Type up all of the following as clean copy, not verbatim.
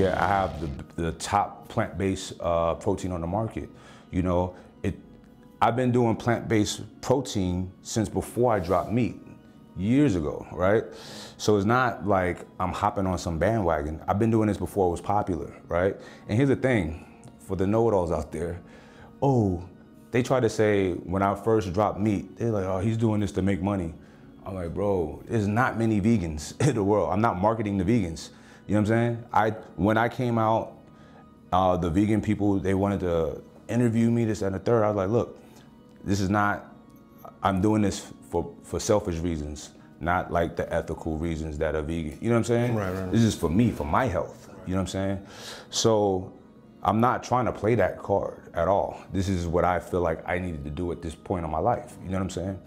Yeah, I have the top plant-based protein on the market. You know, I've been doing plant-based protein since before I dropped meat, years ago, right? So it's not like I'm hopping on some bandwagon. I've been doing this before it was popular, right? And here's the thing, for the know-it-alls out there, oh, they try to say when I first dropped meat, they're like, oh, he's doing this to make money. I'm like, bro, there's not many vegans in the world. I'm not marketing the vegans. You know what I'm saying? When I came out, the vegan people, they wanted to interview me, this and the third. I was like, look, this is not, I'm doing this for selfish reasons, not like the ethical reasons that are vegan. You know what I'm saying? Right. This is for me, for my health. You know what I'm saying? So I'm not trying to play that card at all. This is what I feel like I needed to do at this point in my life. You know what I'm saying?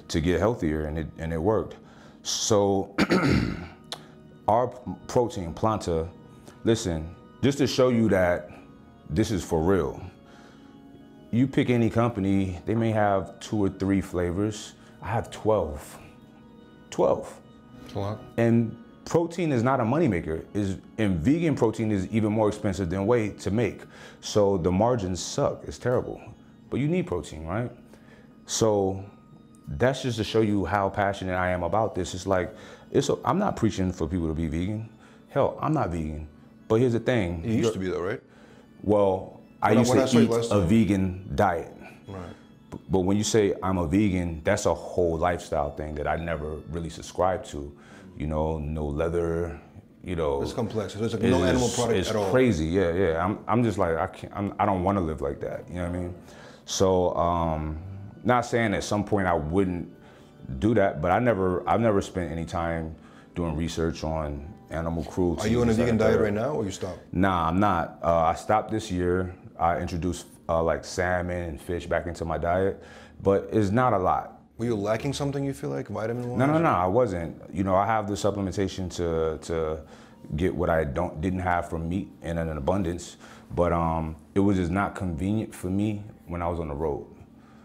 To get healthier, and it worked. So our protein, Planta, listen, just to show you that this is for real. You pick any company, they may have 2 or 3 flavors. I have 12. 12. That's a lot. And protein is not a moneymaker. And vegan protein is even more expensive than whey to make. So the margins suck, it's terrible. But you need protein, right? So that's just to show you how passionate I am about this. It's like, I'm not preaching for people to be vegan. Hell, I'm not vegan. But here's the thing. You used to be though, right? Well, I used to eat a vegan diet. Right. But when you say I'm a vegan, that's a whole lifestyle thing that I never really subscribed to. You know, no leather, you know. It's complex. There's like no animal product at all. It's crazy, yeah. I'm just like, I don't want to live like that, you know what I mean? So, not saying at some point I wouldn't do that, but I've never spent any time doing research on animal cruelty. Are you on a vegan diet right now, or you stopped? Nah, I'm not. I stopped this year. I introduced like salmon and fish back into my diet, but it's not a lot. Were you lacking something, you feel like, vitamin-wise? No, I wasn't. You know, I have the supplementation to get what I didn't have from meat in an abundance, but it was just not convenient for me when I was on the road.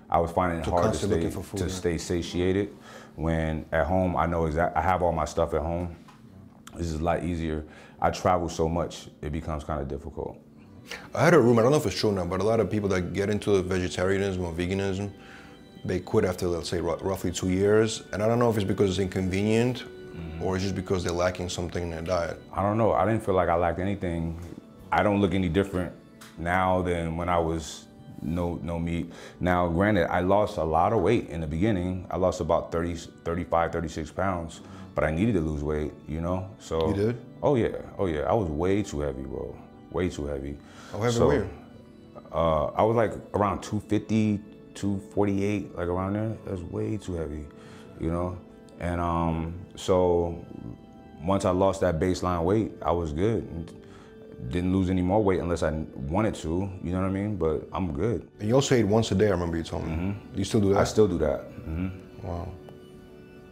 I was finding it hard to stay satiated when at home I know I have all my stuff at home. This is a lot easier. I travel so much, it becomes kind of difficult. I had a rumor, I don't know if it's true now, but a lot of people that get into vegetarianism or veganism, they quit after, let's say, roughly 2 years. And I don't know if it's because it's inconvenient or it's just because they're lacking something in their diet. I don't know. I didn't feel like I lacked anything. I don't look any different now than when I was no meat. Now, granted, I lost a lot of weight in the beginning. I lost about 35, 36 pounds, but I needed to lose weight, you know? So. You did? Oh yeah. I was way too heavy, bro. Way too heavy. How heavy were you? I was like around 250, 248, like around there. That's way too heavy, you know? And so once I lost that baseline weight, I was good. Didn't lose any more weight unless I wanted to, you know what I mean? But I'm good. And you also ate once a day, I remember you told me. Do you still do that? I still do that. Wow.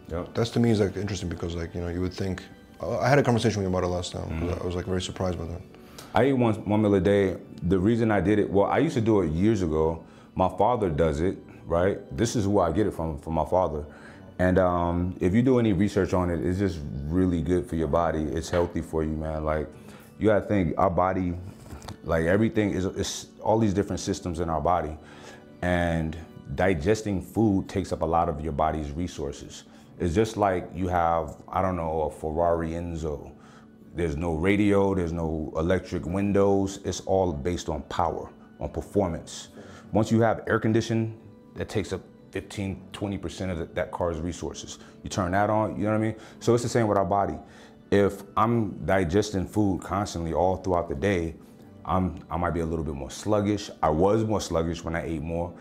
Yep. That's to me is like interesting because like, you know, you would think, I had a conversation with you about it last time. I was like very surprised by that. I eat one meal a day. The reason I did it, well, I used to do it years ago. My father does it, right? This is where I get it from my father. And if you do any research on it, it's just really good for your body. It's healthy for you, man. Like, you gotta think, our body, like everything is all these different systems in our body. And digesting food takes up a lot of your body's resources. It's just like you have, I don't know, a Ferrari Enzo. There's no radio, there's no electric windows. It's all based on power, on performance. Once you have air conditioning, that takes up 15, 20% of that car's resources. You turn that on, you know what I mean? So it's the same with our body. If I'm digesting food constantly all throughout the day, I might be a little bit more sluggish. I was more sluggish when I ate more.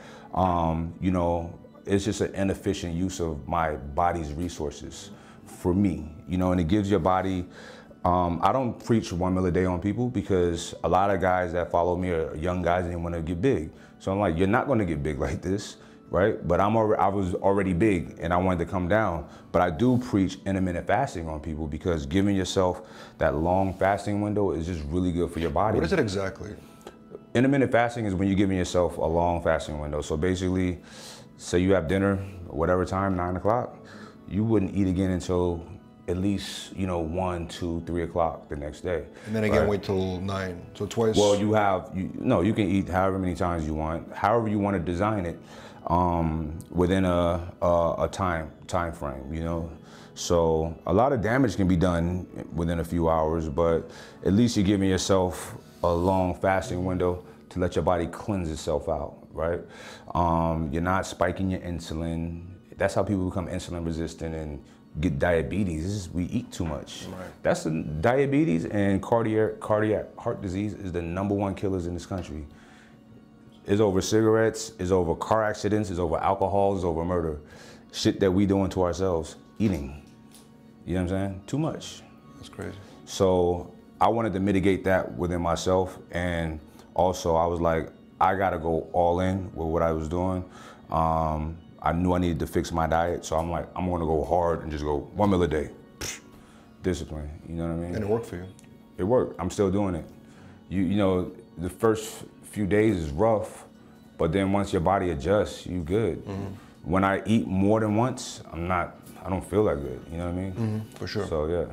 You know, it's just an inefficient use of my body's resources for me, you know, and it gives your body, I don't preach 1 meal a day on people because a lot of guys that follow me are young guys and they want to get big. So I'm like, you're not going to get big like this, right? But I was already big and I wanted to come down. But I do preach intermittent fasting on people because giving yourself that long fasting window is just really good for your body. What is it exactly? Intermittent fasting is when you're giving yourself a long fasting window. So basically, say you have dinner, whatever time, 9 o'clock, you wouldn't eat again until at least, you know, 1, 2, 3 o'clock the next day. And then again, right? wait till 9. So twice. Well, you can eat however many times you want, however you want to design it, within a time frame, you know. So a lot of damage can be done within a few hours, but at least you're giving yourself a long fasting window to let your body cleanse itself out, right? You're not spiking your insulin. That's how people become insulin resistant and get diabetes. We eat too much. Right. That's diabetes and cardiac heart disease is the #1 killers in this country. It's over cigarettes, it's over car accidents, it's over alcohol, it's over murder. Shit that we doing to ourselves, eating. You know what I'm saying? Too much. That's crazy. So I wanted to mitigate that within myself, and also I was like, I gotta go all in with what I was doing. I knew I needed to fix my diet, so I'm like, I'm gonna go hard and just go 1 meal a day. Discipline, you know what I mean? And it worked for you. It worked, I'm still doing it. You know, the first few days is rough, but then once your body adjusts, you good. When I eat more than once, I don't feel that good, you know what I mean? For sure. So yeah.